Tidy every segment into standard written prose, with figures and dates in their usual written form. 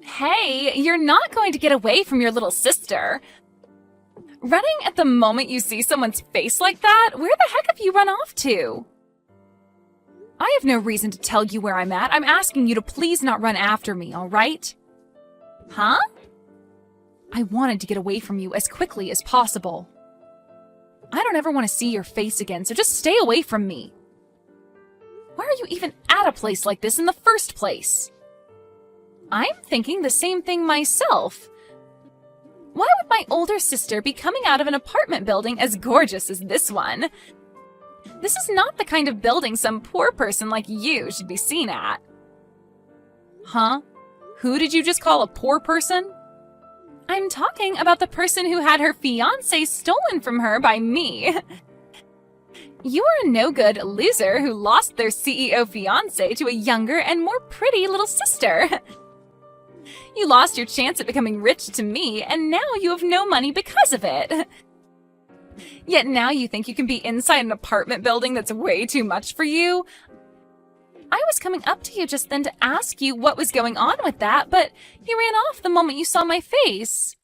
Hey, you're not going to get away from your little sister. Running at the moment you see someone's face like that? Where the heck have you run off to? I have no reason to tell you where I'm at. I'm asking you to please not run after me, all right? Huh? I wanted to get away from you as quickly as possible. I don't ever want to see your face again, so just stay away from me. Why are you even at a place like this in the first place? I'm thinking the same thing myself. Why would my older sister be coming out of an apartment building as gorgeous as this one? This is not the kind of building some poor person like you should be seen at. Huh? Who did you just call a poor person? I'm talking about the person who had her fiancé stolen from her by me. You are a no-good loser who lost their CEO fiancé to a younger and more pretty little sister. You lost your chance at becoming rich to me, and now you have no money because of it. Yet now you think you can be inside an apartment building that's way too much for you? I was coming up to you just then to ask you what was going on with that, but you ran off the moment you saw my face.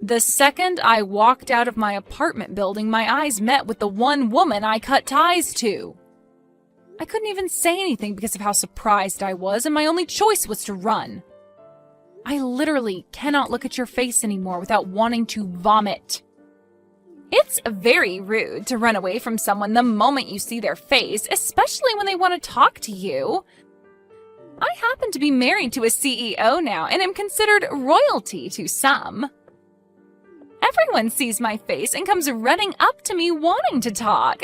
The second I walked out of my apartment building, my eyes met with the one woman I cut ties to. I couldn't even say anything because of how surprised I was, and my only choice was to run. I literally cannot look at your face anymore without wanting to vomit. It's very rude to run away from someone the moment you see their face, especially when they want to talk to you. I happen to be married to a CEO now and am considered royalty to some. Everyone sees my face and comes running up to me wanting to talk.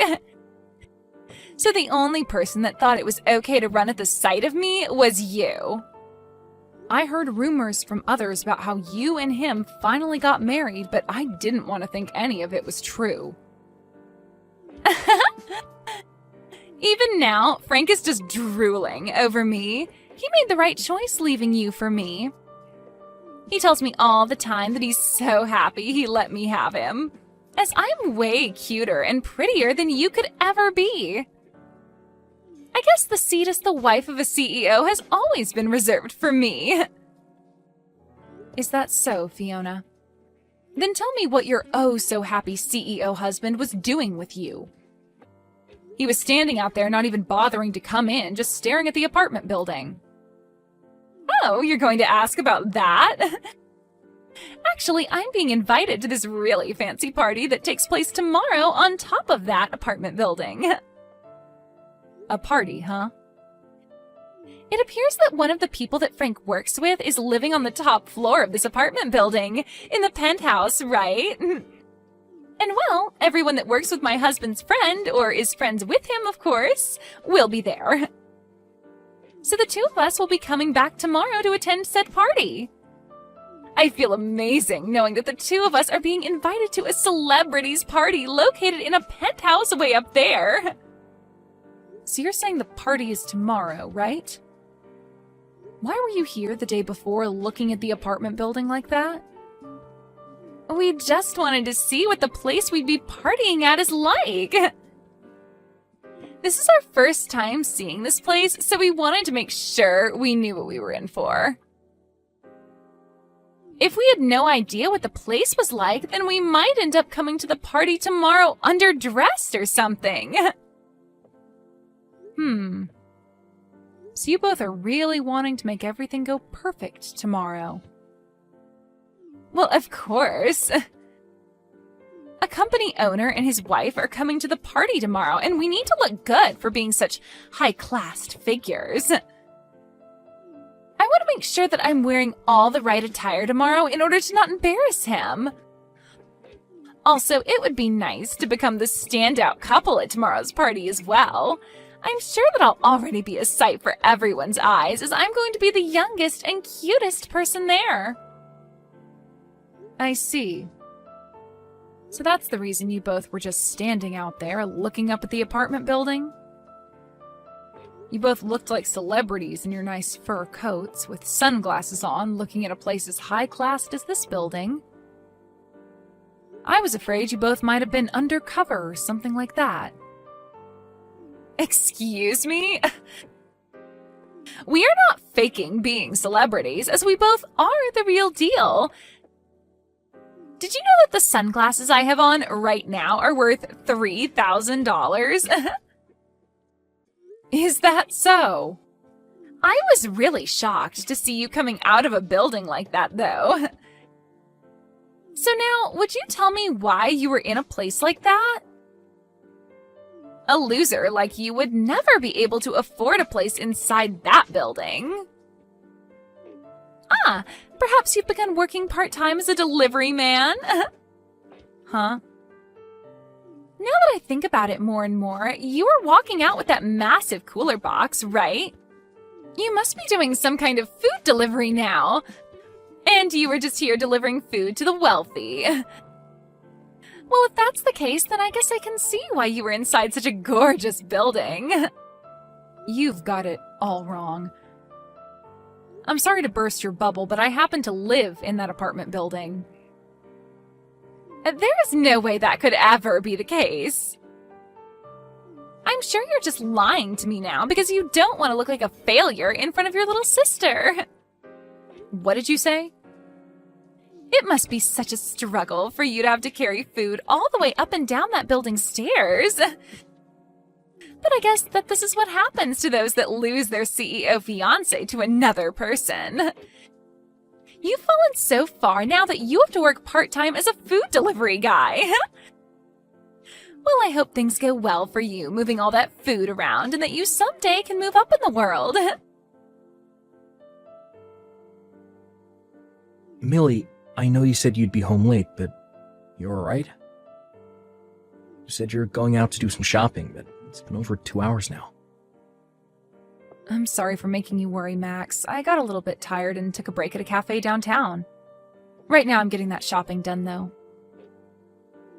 So the only person that thought it was okay to run at the sight of me was you. I heard rumors from others about how you and him finally got married, but I didn't want to think any of it was true. Even now, Frank is just drooling over me. He made the right choice leaving you for me. He tells me all the time that he's so happy he let me have him, as I'm way cuter and prettier than you could ever be. I guess the seat as the wife of a CEO has always been reserved for me. Is that so, Fiona? Then tell me what your oh-so-happy CEO husband was doing with you. He was standing out there not even bothering to come in, just staring at the apartment building. Oh, you're going to ask about that? Actually, I'm being invited to this really fancy party that takes place tomorrow on top of that apartment building. A party, huh? It appears that one of the people that Frank works with is living on the top floor of this apartment building, in the penthouse, right? And well, everyone that works with my husband's friend, or is friends with him, of course, will be there. So the two of us will be coming back tomorrow to attend said party. I feel amazing knowing that the two of us are being invited to a celebrities party located in a penthouse way up there. So you're saying the party is tomorrow, right? Why were you here the day before looking at the apartment building like that? We just wanted to see what the place we'd be partying at is like. This is our first time seeing this place, so we wanted to make sure we knew what we were in for. If we had no idea what the place was like, then we might end up coming to the party tomorrow underdressed or something. So you both are really wanting to make everything go perfect tomorrow. Well, of course. A company owner and his wife are coming to the party tomorrow, and we need to look good for being such high-class figures. I want to make sure that I'm wearing all the right attire tomorrow in order to not embarrass him. Also, it would be nice to become the standout couple at tomorrow's party as well. I'm sure that I'll already be a sight for everyone's eyes, as I'm going to be the youngest and cutest person there. I see. So that's the reason you both were just standing out there looking up at the apartment building? You both looked like celebrities in your nice fur coats, with sunglasses on, looking at a place as high-classed as this building. I was afraid you both might have been undercover or something like that. Excuse me? We are not faking being celebrities, as we both are the real deal. Did you know that the sunglasses I have on right now are worth $3,000? Is that so? I was really shocked to see you coming out of a building like that, though. So now, would you tell me why you were in a place like that? A loser like you would never be able to afford a place inside that building. Ah, perhaps you've begun working part-time as a delivery man? Huh? Now that I think about it more and more, you were walking out with that massive cooler box, right? You must be doing some kind of food delivery now. And you were just here delivering food to the wealthy. Well, if that's the case, then I guess I can see why you were inside such a gorgeous building. You've got it all wrong. I'm sorry to burst your bubble, but I happen to live in that apartment building. There is no way that could ever be the case. I'm sure you're just lying to me now because you don't want to look like a failure in front of your little sister. What did you say? It must be such a struggle for you to have to carry food all the way up and down that building's stairs. But I guess that this is what happens to those that lose their CEO fiancé to another person. You've fallen so far now that you have to work part-time as a food delivery guy. Well, I hope things go well for you moving all that food around and that you someday can move up in the world. Millie, I know you said you'd be home late, but you're alright? You said you're going out to do some shopping, but it's been over 2 hours now. I'm sorry for making you worry, Max. I got a little bit tired and took a break at a cafe downtown. Right now I'm getting that shopping done, though.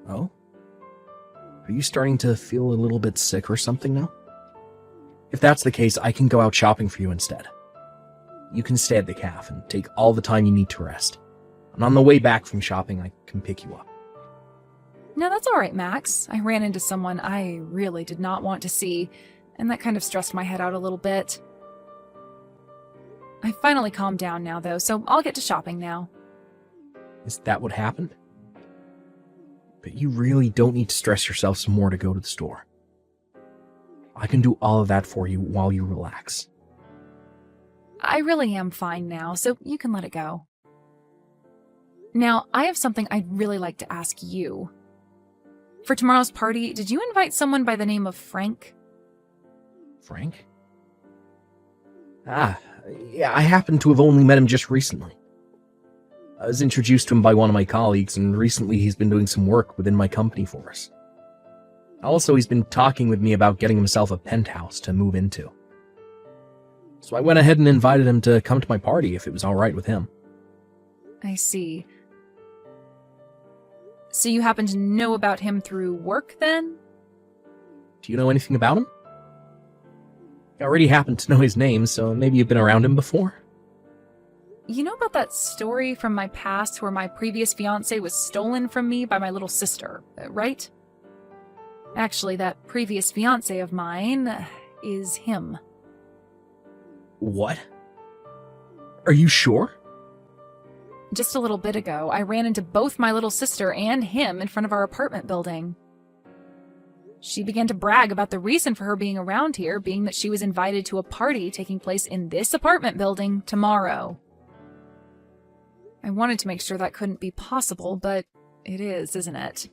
Oh? Are you starting to feel a little bit sick or something now? If that's the case, I can go out shopping for you instead. You can stay at the cafe and take all the time you need to rest. And on the way back from shopping, I can pick you up. No, that's all right, Max. I ran into someone I really did not want to see, and that kind of stressed my head out a little bit. I finally calmed down now, though, so I'll get to shopping now. Is that what happened? But you really don't need to stress yourself some more to go to the store. I can do all of that for you while you relax. I really am fine now, so you can let it go. Now, I have something I'd really like to ask you. For tomorrow's party, did you invite someone by the name of Frank? Frank? Yeah, I happen to have only met him just recently. I was introduced to him by one of my colleagues, and recently he's been doing some work within my company for us. Also, he's been talking with me about getting himself a penthouse to move into. So I went ahead and invited him to come to my party if it was alright with him. I see. So you happen to know about him through work, then? Do you know anything about him? I already happen to know his name, so maybe you've been around him before? You know about that story from my past where my previous fiancé was stolen from me by my little sister, right? Actually, that previous fiancé of mine is him. What? Are you sure? Just a little bit ago, I ran into both my little sister and him in front of our apartment building. She began to brag about the reason for her being around here being that she was invited to a party taking place in this apartment building tomorrow. I wanted to make sure that couldn't be possible, but it is, isn't it?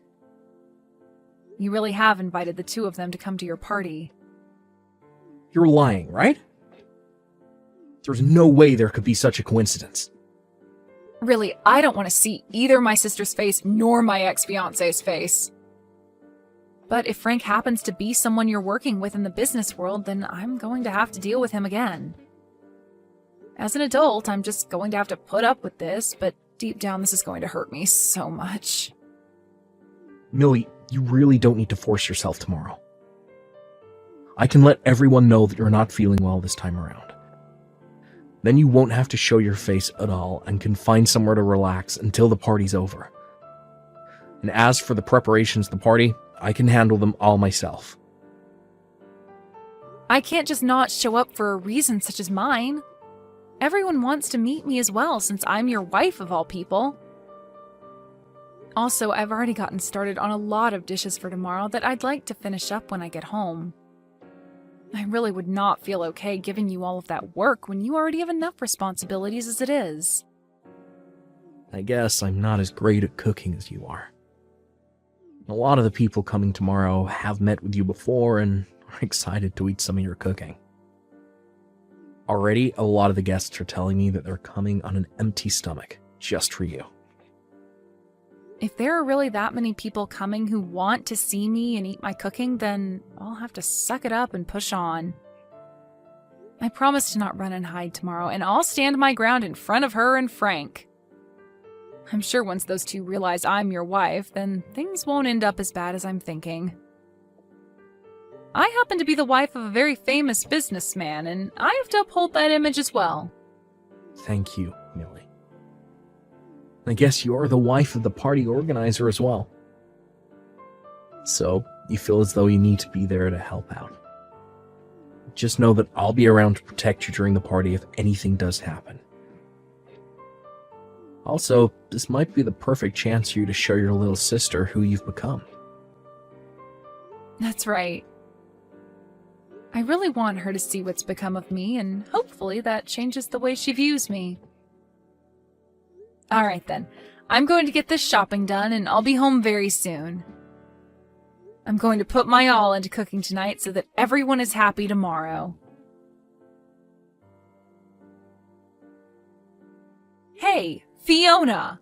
You really have invited the two of them to come to your party. You're lying, right? There's no way there could be such a coincidence. Really, I don't want to see either my sister's face nor my ex-fiancé's face. But if Frank happens to be someone you're working with in the business world, then I'm going to have to deal with him again. As an adult, I'm just going to have to put up with this, but deep down this is going to hurt me so much. Millie, you really don't need to force yourself tomorrow. I can let everyone know that you're not feeling well this time around. Then you won't have to show your face at all and can find somewhere to relax until the party's over. And as for the preparations of the party, I can handle them all myself. I can't just not show up for a reason such as mine. Everyone wants to meet me as well, since I'm your wife of all people. Also, I've already gotten started on a lot of dishes for tomorrow that I'd like to finish up when I get home. I really would not feel okay giving you all of that work when you already have enough responsibilities as it is. I guess I'm not as great at cooking as you are. A lot of the people coming tomorrow have met with you before and are excited to eat some of your cooking. Already, a lot of the guests are telling me that they're coming on an empty stomach, just for you. If there are really that many people coming who want to see me and eat my cooking, then I'll have to suck it up and push on. I promise to not run and hide tomorrow, and I'll stand my ground in front of her and Frank. I'm sure once those two realize I'm your wife, then things won't end up as bad as I'm thinking. I happen to be the wife of a very famous businessman, and I have to uphold that image as well. Thank you, Millie. I guess you're the wife of the party organizer as well. So, you feel as though you need to be there to help out. Just know that I'll be around to protect you during the party if anything does happen. Also, this might be the perfect chance for you to show your little sister who you've become. That's right. I really want her to see what's become of me, and hopefully that changes the way she views me. Alright then, I'm going to get this shopping done, and I'll be home very soon. I'm going to put my all into cooking tonight so that everyone is happy tomorrow. Hey, Fiona!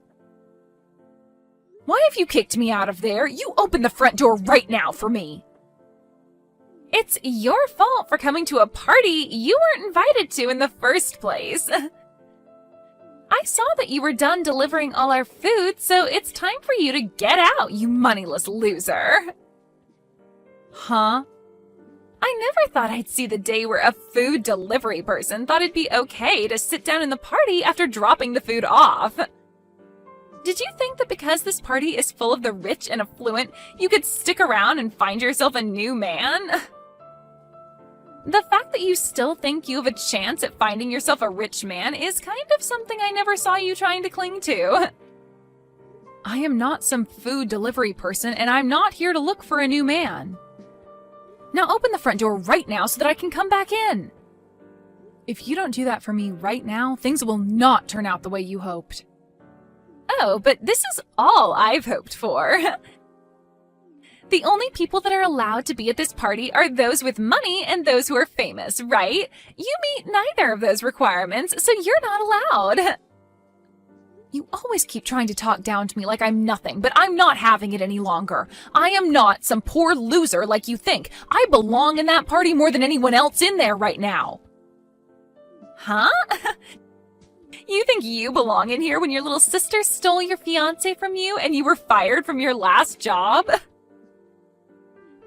Why have you kicked me out of there? You open the front door right now for me! It's your fault for coming to a party you weren't invited to in the first place. I saw that you were done delivering all our food, so it's time for you to get out, you moneyless loser. Huh? I never thought I'd see the day where a food delivery person thought it'd be okay to sit down in the party after dropping the food off. Did you think that because this party is full of the rich and affluent, you could stick around and find yourself a new man? The fact that you still think you have a chance at finding yourself a rich man is kind of something I never saw you trying to cling to. I am not some food delivery person, and I'm not here to look for a new man. Now open the front door right now so that I can come back in. If you don't do that for me right now, things will not turn out the way you hoped. Oh, but this is all I've hoped for. The only people that are allowed to be at this party are those with money and those who are famous, right? You meet neither of those requirements, so you're not allowed. You always keep trying to talk down to me like I'm nothing, but I'm not having it any longer. I am not some poor loser like you think. I belong in that party more than anyone else in there right now. Huh? You think you belong in here when your little sister stole your fiancé from you and you were fired from your last job?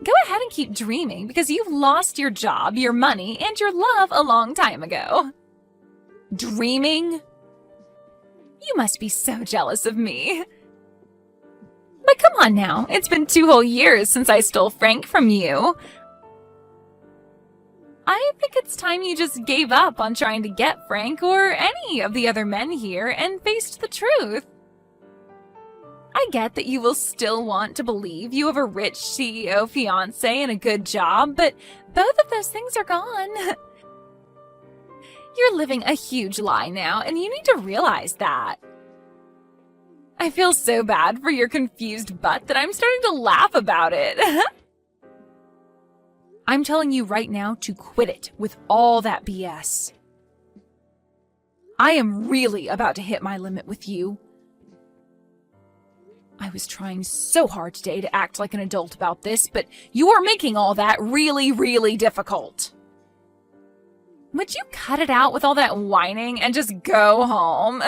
Go ahead and keep dreaming because you've lost your job, your money, and your love a long time ago. Dreaming? You must be so jealous of me. But come on now, it's been 2 whole years since I stole Frank from you. I think it's time you just gave up on trying to get Frank or any of the other men here and faced the truth. I get that you will still want to believe you have a rich CEO fiancé and a good job, but both of those things are gone. You're living a huge lie now, and you need to realize that. I feel so bad for your confused butt that I'm starting to laugh about it. I'm telling you right now to quit it with all that BS. I am really about to hit my limit with you. I was trying so hard today to act like an adult about this, but you are making all that really, really difficult. Would you cut it out with all that whining and just go home?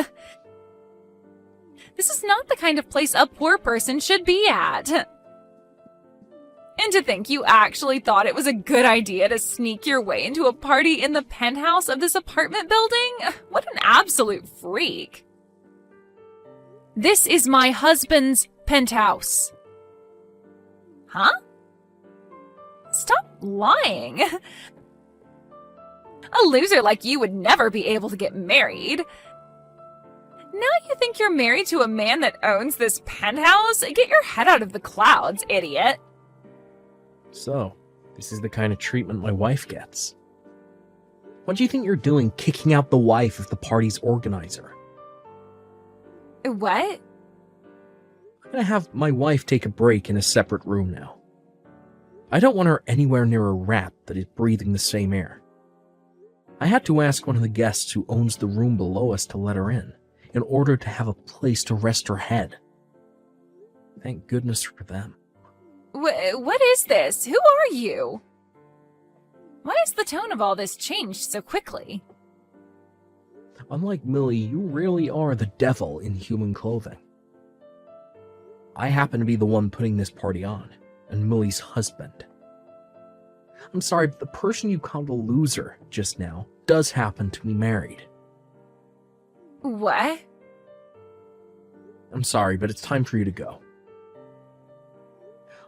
This is not the kind of place a poor person should be at. And to think you actually thought it was a good idea to sneak your way into a party in the penthouse of this apartment building? What an absolute freak. This is my husband's penthouse. Huh? Stop lying. A loser like you would never be able to get married. Now you think you're married to a man that owns this penthouse? Get your head out of the clouds, idiot. So, this is the kind of treatment my wife gets. What do you think you're doing kicking out the wife of the party's organizer? What? I'm gonna have my wife take a break in a separate room now. I don't want her anywhere near a rat that is breathing the same air. I had to ask one of the guests who owns the room below us to let her in order to have a place to rest her head. Thank goodness for them. What is this? Who are you? Why has the tone of all this changed so quickly? Unlike Millie, you really are the devil in human clothing. I happen to be the one putting this party on, and Millie's husband. I'm sorry, but the person you called a loser just now does happen to be married. What? I'm sorry, but it's time for you to go.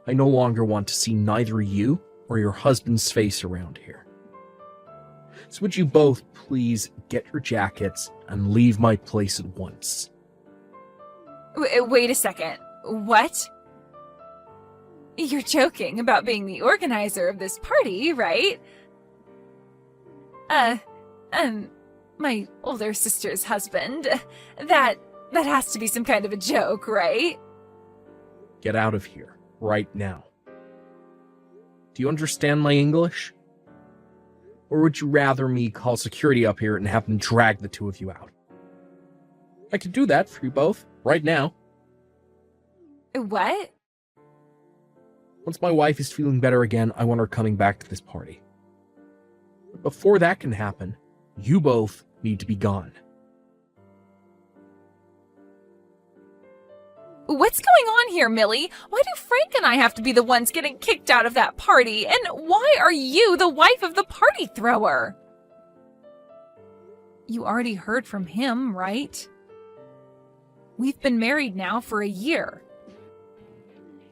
I no longer want to see neither you or your husband's face around here. So would you both please get your jackets and leave my place at once? Wait a second. What? You're joking about being the organizer of this party, right? My older sister's husband. That has to be some kind of a joke, right? Get out of here, right now. Do you understand my English? Or would you rather me call security up here and have them drag the two of you out? I could do that for you both, right now. What? Once my wife is feeling better again, I want her coming back to this party. But before that can happen, you both need to be gone. What's going on here, Millie? Why do Frank and I have to be the ones getting kicked out of that party? And why are you the wife of the party thrower? You already heard from him, right? We've been married now for a year.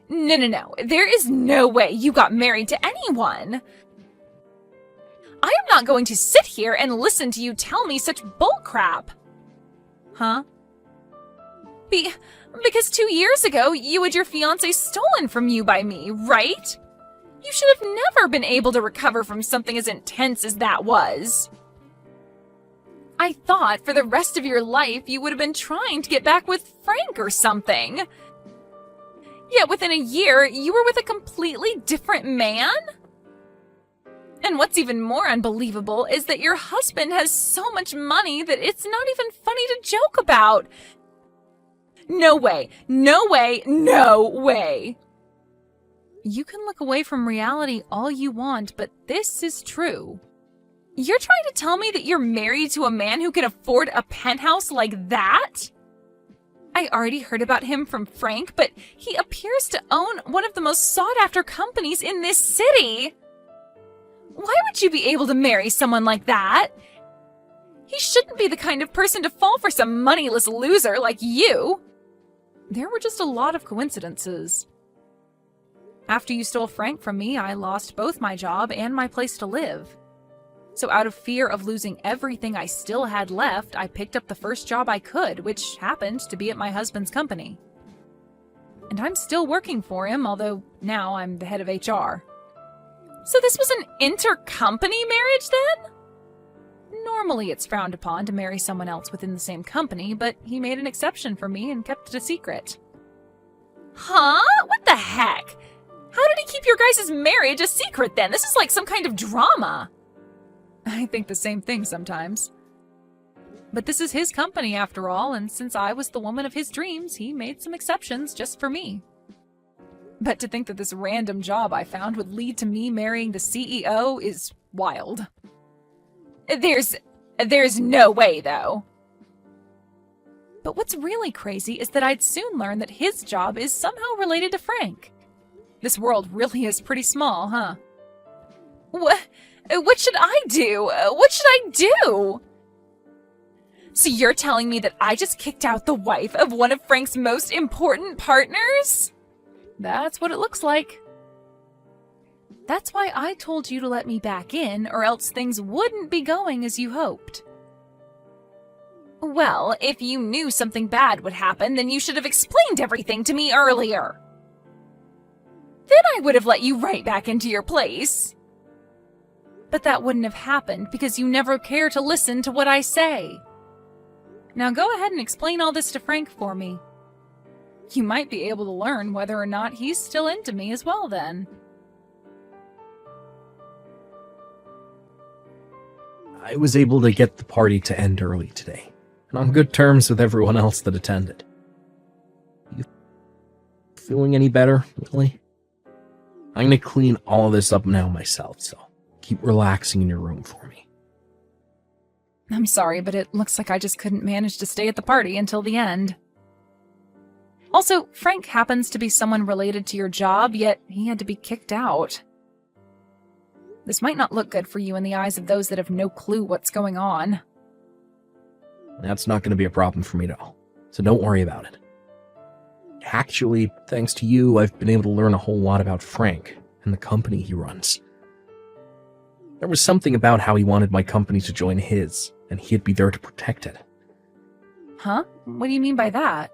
No. There is no way you got married to anyone. I am not going to sit here and listen to you tell me such bullcrap. Huh? Because 2 years ago, you had your fiancé stolen from you by me, right? You should have never been able to recover from something as intense as that was. I thought for the rest of your life you would have been trying to get back with Frank or something. Yet within a year, you were with a completely different man? And what's even more unbelievable is that your husband has so much money that it's not even funny to joke about. No way. You can look away from reality all you want, but this is true. You're trying to tell me that you're married to a man who can afford a penthouse like that? I already heard about him from Frank, but he appears to own one of the most sought-after companies in this city. Why would you be able to marry someone like that? He shouldn't be the kind of person to fall for some moneyless loser like you. There were just a lot of coincidences. After you stole Frank from me, I lost both my job and my place to live. So out of fear of losing everything I still had left, I picked up the first job I could, which happened to be at my husband's company. And I'm still working for him, although now I'm the head of HR. So this was an intercompany marriage then? Normally it's frowned upon to marry someone else within the same company, but he made an exception for me and kept it a secret. Huh? What the heck? How did he keep your guys' marriage a secret then? This is like some kind of drama. I think the same thing sometimes. But this is his company after all, and since I was the woman of his dreams, he made some exceptions just for me. But to think that this random job I found would lead to me marrying the CEO is wild. There's no way, though. But what's really crazy is that I'd soon learn that his job is somehow related to Frank. This world really is pretty small, huh? What should I do? What should I do? So you're telling me that I just kicked out the wife of one of Frank's most important partners? That's what it looks like. That's why I told you to let me back in, or else things wouldn't be going as you hoped. Well, if you knew something bad would happen, then you should have explained everything to me earlier. Then I would have let you right back into your place. But that wouldn't have happened because you never care to listen to what I say. Now go ahead and explain all this to Frank for me. You might be able to learn whether or not he's still into me as well then. I was able to get the party to end early today, and on good terms with everyone else that attended. You feeling any better, Lily? I'm gonna clean all of this up now myself, so keep relaxing in your room for me. I'm sorry, but it looks like I just couldn't manage to stay at the party until the end. Also, Frank happens to be someone related to your job, yet he had to be kicked out. This might not look good for you in the eyes of those that have no clue what's going on. That's not going to be a problem for me at all, so don't worry about it. Actually, thanks to you, I've been able to learn a whole lot about Frank and the company he runs. There was something about how he wanted my company to join his, and he'd be there to protect it. Huh? What do you mean by that?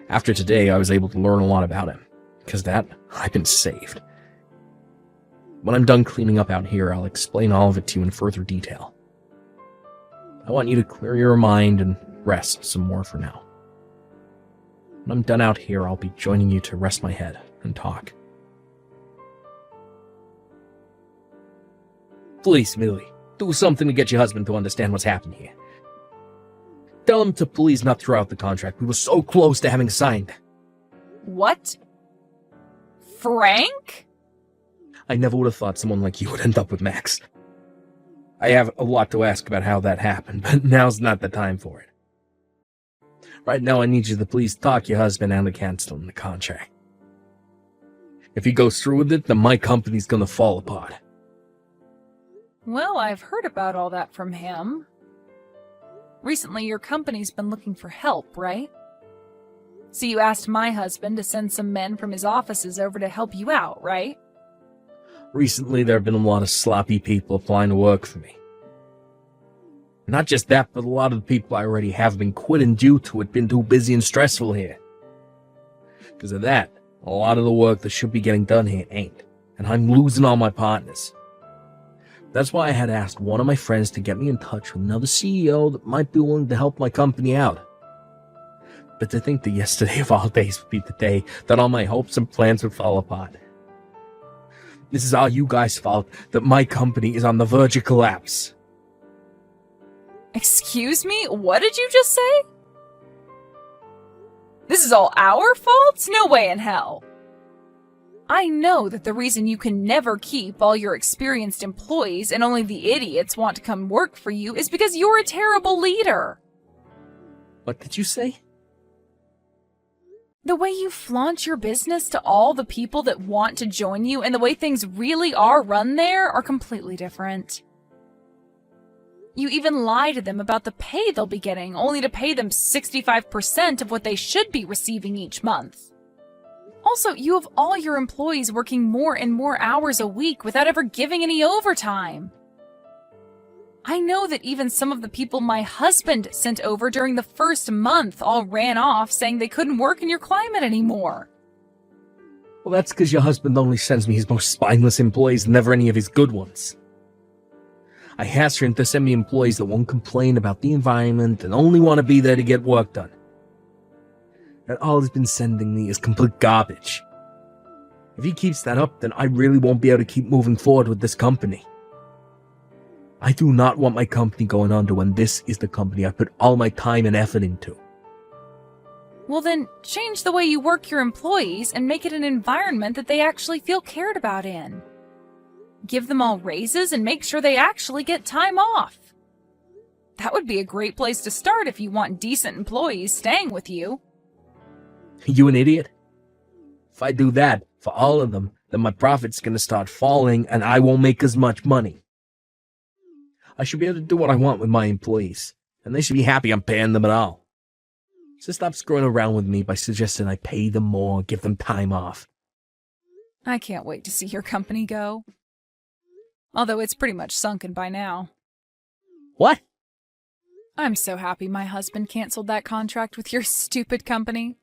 After today, I was able to learn a lot about him. Because that, I've been saved. When I'm done cleaning up out here, I'll explain all of it to you in further detail. I want you to clear your mind and rest some more for now. When I'm done out here, I'll be joining you to rest my head and talk. Please, Millie, do something to get your husband to understand what's happened here. Tell him to please not throw out the contract. We were so close to having signed. What? Frank? I never would have thought someone like you would end up with Max. I have a lot to ask about how that happened, but now's not the time for it. Right now, I need you to please talk your husband out of canceling the contract. If he goes through with it, then my company's gonna fall apart. Well, I've heard about all that from him. Recently, your company's been looking for help, right? So you asked my husband to send some men from his offices over to help you out, right? Recently, there have been a lot of sloppy people applying to work for me. Not just that, but a lot of the people I already have been quitting due to it being too busy and stressful here. Because of that, a lot of the work that should be getting done here ain't, and I'm losing all my partners. That's why I had asked one of my friends to get me in touch with another CEO that might be willing to help my company out. But to think that yesterday of all days would be the day that all my hopes and plans would fall apart. This is all you guys' fault that my company is on the verge of collapse. Excuse me? What did you just say? This is all our fault? No way in hell. I know that the reason you can never keep all your experienced employees and only the idiots want to come work for you is because you're a terrible leader. What did you say? The way you flaunt your business to all the people that want to join you and the way things really are run there are completely different. You even lie to them about the pay they'll be getting, only to pay them 65% of what they should be receiving each month. Also, you have all your employees working more and more hours a week without ever giving any overtime. I know that even some of the people my husband sent over during the first month all ran off saying they couldn't work in your climate anymore. Well, that's because your husband only sends me his most spineless employees and never any of his good ones. I asked him to send me employees that won't complain about the environment and only want to be there to get work done. And all he's been sending me is complete garbage. If he keeps that up, then I really won't be able to keep moving forward with this company. I do not want my company going under when this is the company I put all my time and effort into. Well then, change the way you work your employees and make it an environment that they actually feel cared about in. Give them all raises and make sure they actually get time off. That would be a great place to start if you want decent employees staying with you. You an idiot? If I do that for all of them, then my profit's gonna start falling and I won't make as much money. I should be able to do what I want with my employees, and they should be happy I'm paying them at all. So stop screwing around with me by suggesting I pay them more, give them time off. I can't wait to see your company go. Although it's pretty much sunken by now. What? I'm so happy my husband canceled that contract with your stupid company.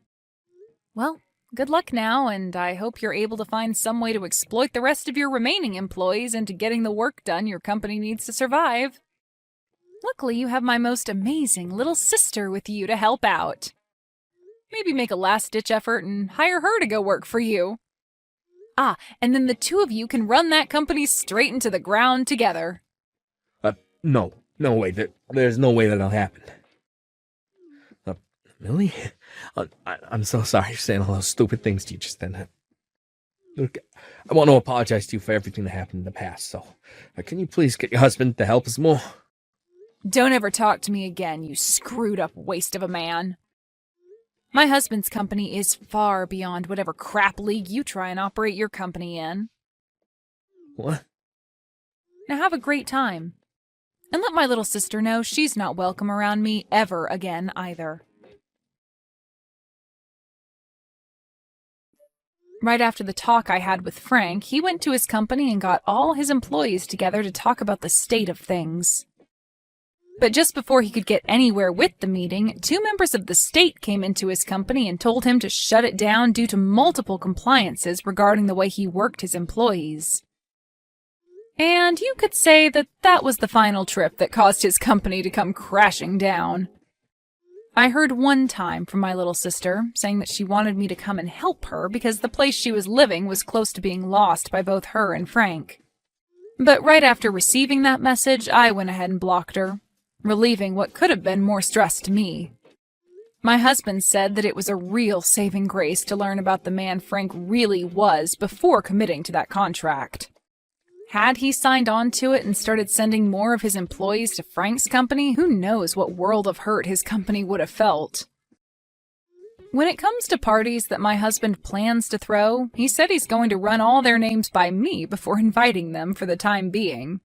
Well, good luck now, and I hope you're able to find some way to exploit the rest of your remaining employees into getting the work done your company needs to survive. Luckily, you have my most amazing little sister with you to help out. Maybe make a last-ditch effort and hire her to go work for you. Ah, and then the two of you can run that company straight into the ground together. No way. There's no way that'll happen. Millie? I'm so sorry for saying all those stupid things to you just then. Look, I want to apologize to you for everything that happened in the past, so can you please get your husband to help us more? Don't ever talk to me again, you screwed-up waste of a man. My husband's company is far beyond whatever crap league you try and operate your company in. What? Now have a great time. And let my little sister know she's not welcome around me ever again either. Right after the talk I had with Frank, he went to his company and got all his employees together to talk about the state of things. But just before he could get anywhere with the meeting, 2 members of the state came into his company and told him to shut it down due to multiple compliances regarding the way he worked his employees. And you could say that that was the final trip that caused his company to come crashing down. I heard one time from my little sister saying that she wanted me to come and help her because the place she was living was close to being lost by both her and Frank. But right after receiving that message, I went ahead and blocked her, relieving what could have been more stress to me. My husband said that it was a real saving grace to learn about the man Frank really was before committing to that contract. Had he signed on to it and started sending more of his employees to Frank's company, who knows what world of hurt his company would have felt. When it comes to parties that my husband plans to throw, he said he's going to run all their names by me before inviting them for the time being.